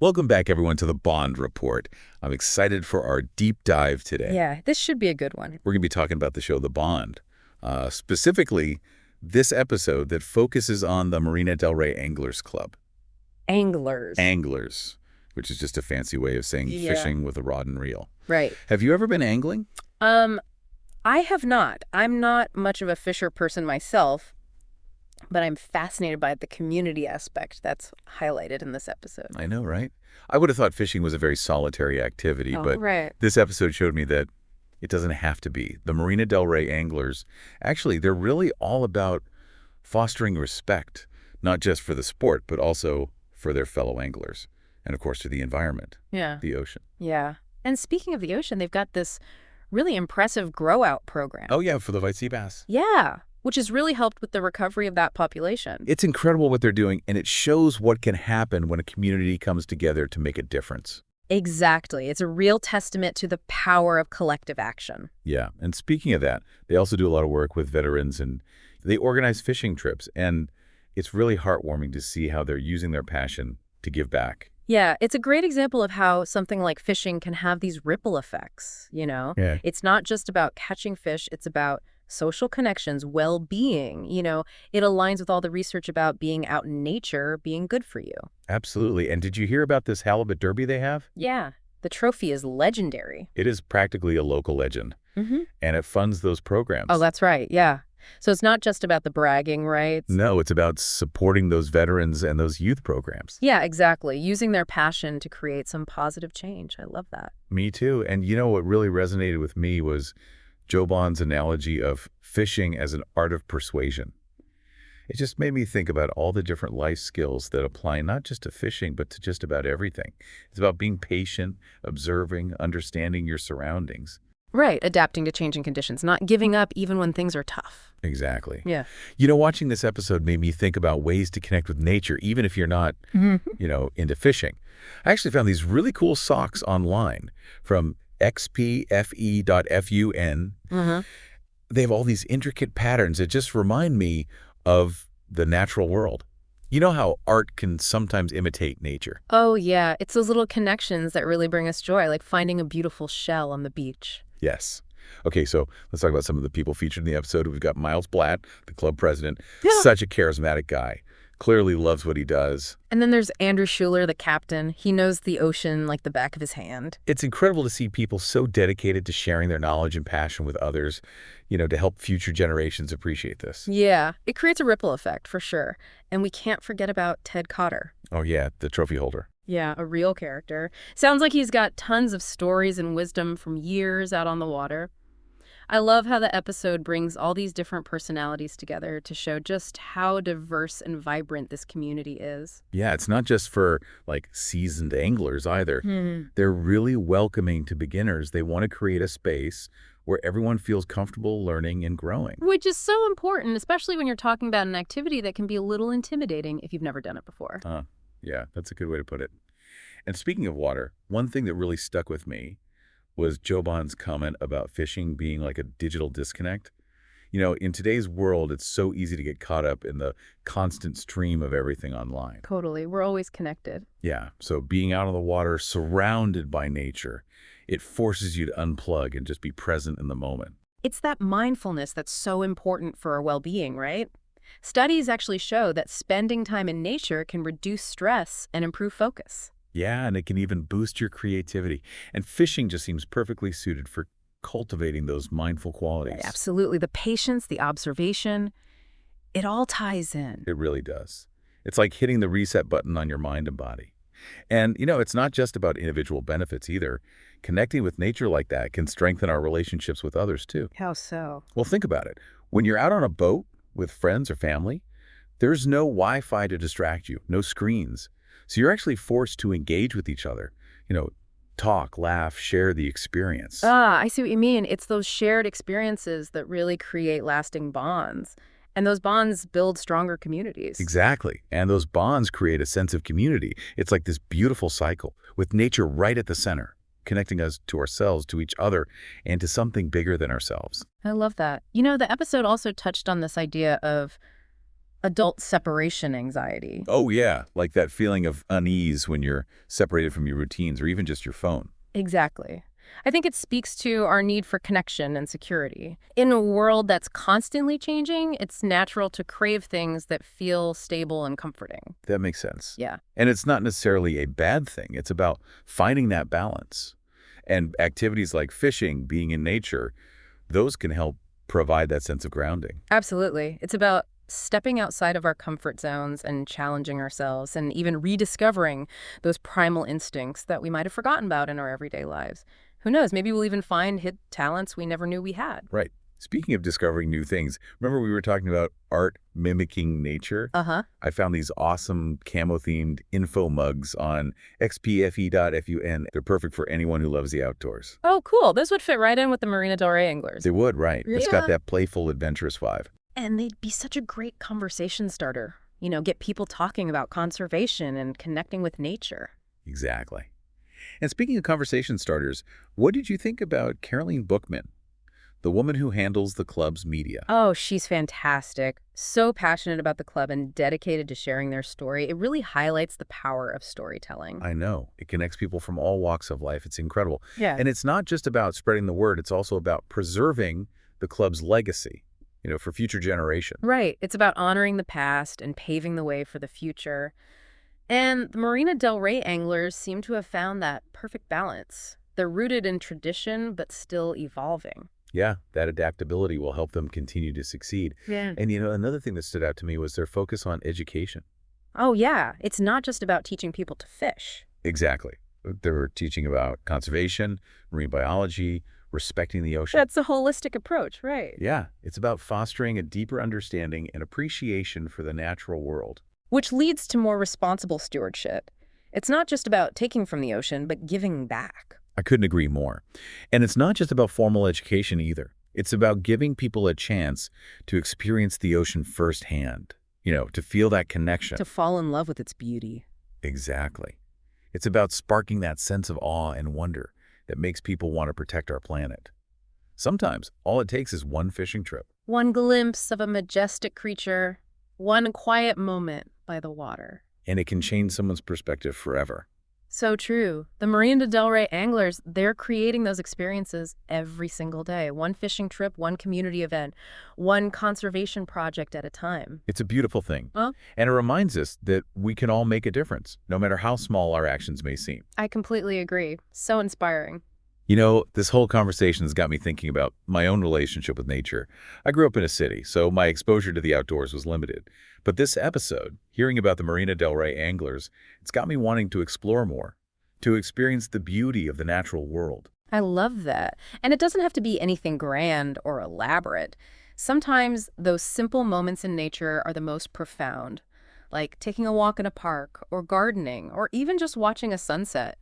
Welcome back, everyone, to the Bond Report. I'm excited for our deep dive today. Yeah, this should be a good one. We're going to be talking about the show The Bond, specifically this episode that focuses on the Marina Del Rey Anglers Club. Anglers. Anglers, which is just a fancy way of saying fishing with a rod and reel. Right. Have you ever been angling? I have not. I'm not much of a fisher person myself, but I'm fascinated by the community aspect that's highlighted in this episode. I know, right? I would have thought fishing was a very solitary activity, but right. this episode showed me that it doesn't have to be. The Marina Del Rey Anglers, actually, they're really all about fostering respect, not just for the sport, but also for their fellow anglers, and of course to the environment, the ocean. Yeah. And speaking of the ocean, they've got this really impressive grow-out program. Oh, yeah, for the white sea bass. Yeah, which has really helped with the recovery of that population. It's incredible what they're doing, and it shows what can happen when a community comes together to make a difference. Exactly. It's a real testament to the power of collective action. Yeah, and speaking of that, they also do a lot of work with veterans, and they organize fishing trips, and it's really heartwarming to see how they're using their passion to give back. Yeah, it's a great example of how something like fishing can have these ripple effects, you know? Yeah. It's not just about catching fish, it's about social connections, well-being, It aligns with all the research about being out in nature, being good for you. Absolutely. And did you hear about this halibut derby they have? Yeah, the trophy is legendary. It is practically a local legend, and it funds those programs. Oh, that's right, yeah. So it's not just about the bragging rights. No, it's about supporting those veterans and those youth programs. Yeah, exactly. Using their passion to create some positive change. I love that. Me too. And you know what really resonated with me was Joe Bond's analogy of fishing as an art of persuasion. It just made me think about all the different life skills that apply not just to fishing, but to just about everything. It's about being patient, observing, understanding your surroundings. Right, adapting to changing conditions, not giving up even when things are tough. Exactly. Yeah. Watching this episode made me think about ways to connect with nature, even if you're not, into fishing. I actually found these really cool socks online from xpfe.fun. They have all these intricate patterns that just remind me of the natural world. You know how art can sometimes imitate nature? Oh, yeah. It's those little connections that really bring us joy, like finding a beautiful shell on the beach. Yes. Okay, so let's talk about some of the people featured in the episode. We've got Miles Blatt, the club president, such a charismatic guy, clearly loves what he does. And then there's Andrew Schuler, the captain. He knows the ocean like the back of his hand. It's incredible to see people so dedicated to sharing their knowledge and passion with others, to help future generations appreciate this. Yeah, it creates a ripple effect for sure. And we can't forget about Ted Cotter. Oh, yeah, the trophy holder. Yeah, a real character. Sounds like he's got tons of stories and wisdom from years out on the water. I love how the episode brings all these different personalities together to show just how diverse and vibrant this community is. Yeah, it's not just for, seasoned anglers either. They're really welcoming to beginners. They want to create a space where everyone feels comfortable learning and growing. Which is so important, especially when you're talking about an activity that can be a little intimidating if you've never done it before. Yeah, that's a good way to put it. And speaking of water, one thing that really stuck with me was Joe Bond's comment about fishing being like a digital disconnect. In today's world, it's so easy to get caught up in the constant stream of everything online. Totally. We're always connected. Yeah, so being out on the water, surrounded by nature, it forces you to unplug and just be present in the moment. It's that mindfulness that's so important for our well-being, right? Studies actually show that spending time in nature can reduce stress and improve focus. Yeah, and it can even boost your creativity. And fishing just seems perfectly suited for cultivating those mindful qualities. Right, absolutely. The patience, the observation, it all ties in. It really does. It's like hitting the reset button on your mind and body. And, it's not just about individual benefits either. Connecting with nature like that can strengthen our relationships with others, too. How so? Well, think about it. When you're out on a boat with friends or family, there's no Wi-Fi to distract you, no screens. So you're actually forced to engage with each other, talk, laugh, share the experience. I see what you mean. It's those shared experiences that really create lasting bonds. And those bonds build stronger communities. Exactly. And those bonds create a sense of community. It's like this beautiful cycle with nature right at the center, connecting us to ourselves, to each other, and to something bigger than ourselves. I love that. The episode also touched on this idea of adult separation anxiety. Oh, yeah, like that feeling of unease when you're separated from your routines or even just your phone. Exactly. I think it speaks to our need for connection and security. In a world that's constantly changing, it's natural to crave things that feel stable and comforting. That makes sense. Yeah. And it's not necessarily a bad thing. It's about finding that balance. And activities like fishing, being in nature, those can help provide that sense of grounding. Absolutely. It's about stepping outside of our comfort zones and challenging ourselves and even rediscovering those primal instincts that we might have forgotten about in our everyday lives. Who knows? Maybe we'll even find hidden talents we never knew we had. Right. Speaking of discovering new things, remember we were talking about art mimicking nature? Uh-huh. I found these awesome camo-themed info mugs on xpfe.fun. They're perfect for anyone who loves the outdoors. Oh, cool. This would fit right in with the Marina Del Rey anglers. They would, right. It's got Yeah. that playful, adventurous vibe. And they'd be such a great conversation starter. Get people talking about conservation and connecting with nature. Exactly. And speaking of conversation starters, what did you think about Caroline Bookman, the woman who handles the club's media? Oh, she's fantastic. So passionate about the club and dedicated to sharing their story. It really highlights the power of storytelling. I know. It connects people from all walks of life. It's incredible. Yeah. And it's not just about spreading the word. It's also about preserving the club's legacy, for future generations. Right. It's about honoring the past and paving the way for the future. And the Marina Del Rey anglers seem to have found that perfect balance. They're rooted in tradition, but still evolving. Yeah, that adaptability will help them continue to succeed. Yeah. And, another thing that stood out to me was their focus on education. Oh, yeah. It's not just about teaching people to fish. Exactly. They were teaching about conservation, marine biology, respecting the ocean. That's a holistic approach, right? Yeah, it's about fostering a deeper understanding and appreciation for the natural world. Which leads to more responsible stewardship. It's not just about taking from the ocean, but giving back. I couldn't agree more. And it's not just about formal education either. It's about giving people a chance to experience the ocean firsthand, to feel that connection. To fall in love with its beauty. Exactly. It's about sparking that sense of awe and wonder that makes people want to protect our planet. Sometimes all it takes is one fishing trip. One glimpse of a majestic creature, one quiet moment by the water. And it can change someone's perspective forever. So true. The Marina Del Rey anglers, they're creating those experiences every single day. One fishing trip, one community event, one conservation project at a time. It's a beautiful thing. Well, And it reminds us that we can all make a difference, no matter how small our actions may seem. I completely agree. So inspiring. This whole conversation has got me thinking about my own relationship with nature. I grew up in a city, so my exposure to the outdoors was limited. But this episode, hearing about the Marina Del Rey anglers, it's got me wanting to explore more, to experience the beauty of the natural world. I love that. And it doesn't have to be anything grand or elaborate. Sometimes those simple moments in nature are the most profound, like taking a walk in a park or gardening or even just watching a sunset.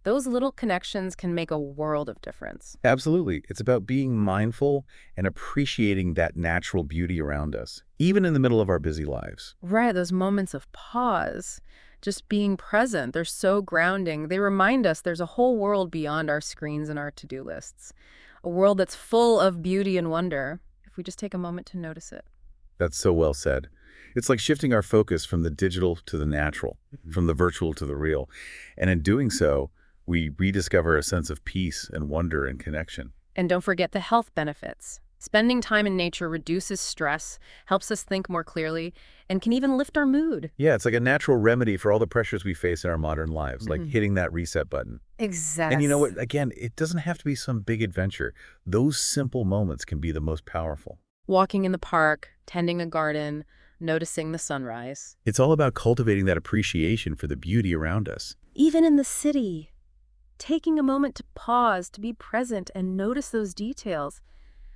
Those little connections can make a world of difference. Absolutely. It's about being mindful and appreciating that natural beauty around us, even in the middle of our busy lives. Right, those moments of pause, just being present, they're so grounding. They remind us there's a whole world beyond our screens and our to-do lists, a world that's full of beauty and wonder, if we just take a moment to notice it. That's so well said. It's like shifting our focus from the digital to the natural, from the virtual to the real. And in doing so, we rediscover a sense of peace and wonder and connection. And don't forget the health benefits. Spending time in nature reduces stress, helps us think more clearly, and can even lift our mood. Yeah, it's like a natural remedy for all the pressures we face in our modern lives, like hitting that reset button. Exactly. And you know what? Again, it doesn't have to be some big adventure. Those simple moments can be the most powerful. Walking in the park, tending a garden, noticing the sunrise. It's all about cultivating that appreciation for the beauty around us. Even in the city, taking a moment to pause, to be present, and notice those details.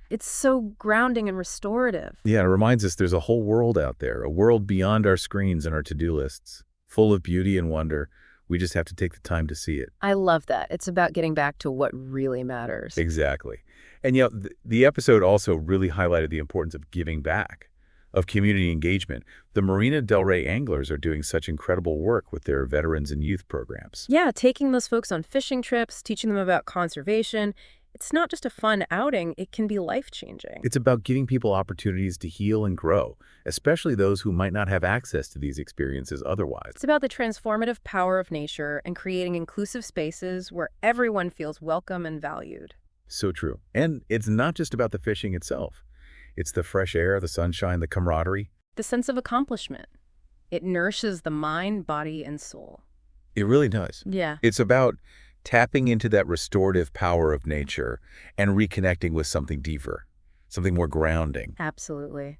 It's so grounding and restorative. Yeah, it reminds us there's a whole world out there, a world beyond our screens and our to-do lists, full of beauty and wonder. We just have to take the time to see it. I love that. It's about getting back to what really matters. Exactly. And the episode also really highlighted the importance of giving back, of community engagement. The Marina Del Rey anglers are doing such incredible work with their veterans and youth programs. Yeah, taking those folks on fishing trips, teaching them about conservation, It's not just a fun outing, it can be life-changing. It's about giving people opportunities to heal and grow, especially those who might not have access to these experiences otherwise. It's about the transformative power of nature and creating inclusive spaces where everyone feels welcome and valued. So true. And it's not just about the fishing itself. It's the fresh air, the sunshine, the camaraderie. The sense of accomplishment. It nourishes the mind, body, and soul. It really does. Yeah. It's about tapping into that restorative power of nature and reconnecting with something deeper, something more grounding. Absolutely.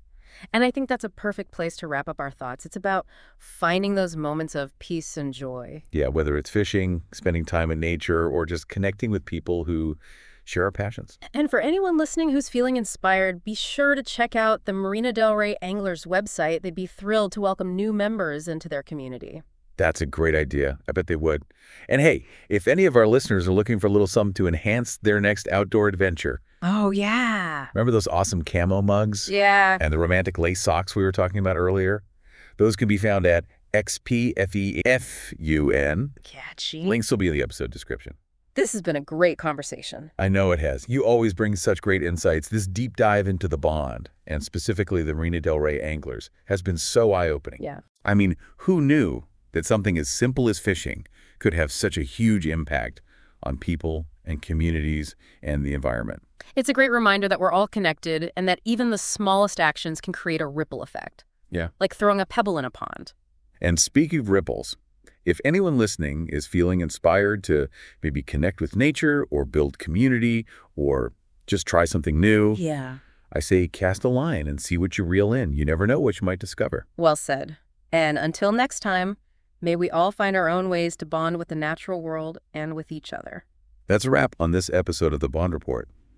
And I think that's a perfect place to wrap up our thoughts. It's about finding those moments of peace and joy. Yeah, whether it's fishing, spending time in nature, or just connecting with people who share our passions. And for anyone listening who's feeling inspired, be sure to check out the Marina Del Rey Anglers website. They'd be thrilled to welcome new members into their community. That's a great idea. I bet they would. And hey, if any of our listeners are looking for a little something to enhance their next outdoor adventure, Oh, yeah. remember those awesome camo mugs? Yeah. And the romantic lace socks we were talking about earlier? Those can be found at xpfe.fun. Catchy. Links will be in the episode description. This has been a great conversation. I know it has. You always bring such great insights. This deep dive into the bond, and specifically the Marina Del Rey anglers, has been so eye-opening. Yeah. I mean, who knew that something as simple as fishing could have such a huge impact on people and communities and the environment? It's a great reminder that we're all connected and that even the smallest actions can create a ripple effect. Yeah. Like throwing a pebble in a pond. And speaking of ripples, if anyone listening is feeling inspired to maybe connect with nature or build community or just try something new, Yeah. I say cast a line and see what you reel in. You never know what you might discover. Well said. And until next time, may we all find our own ways to bond with the natural world and with each other. That's a wrap on this episode of The Bond Report.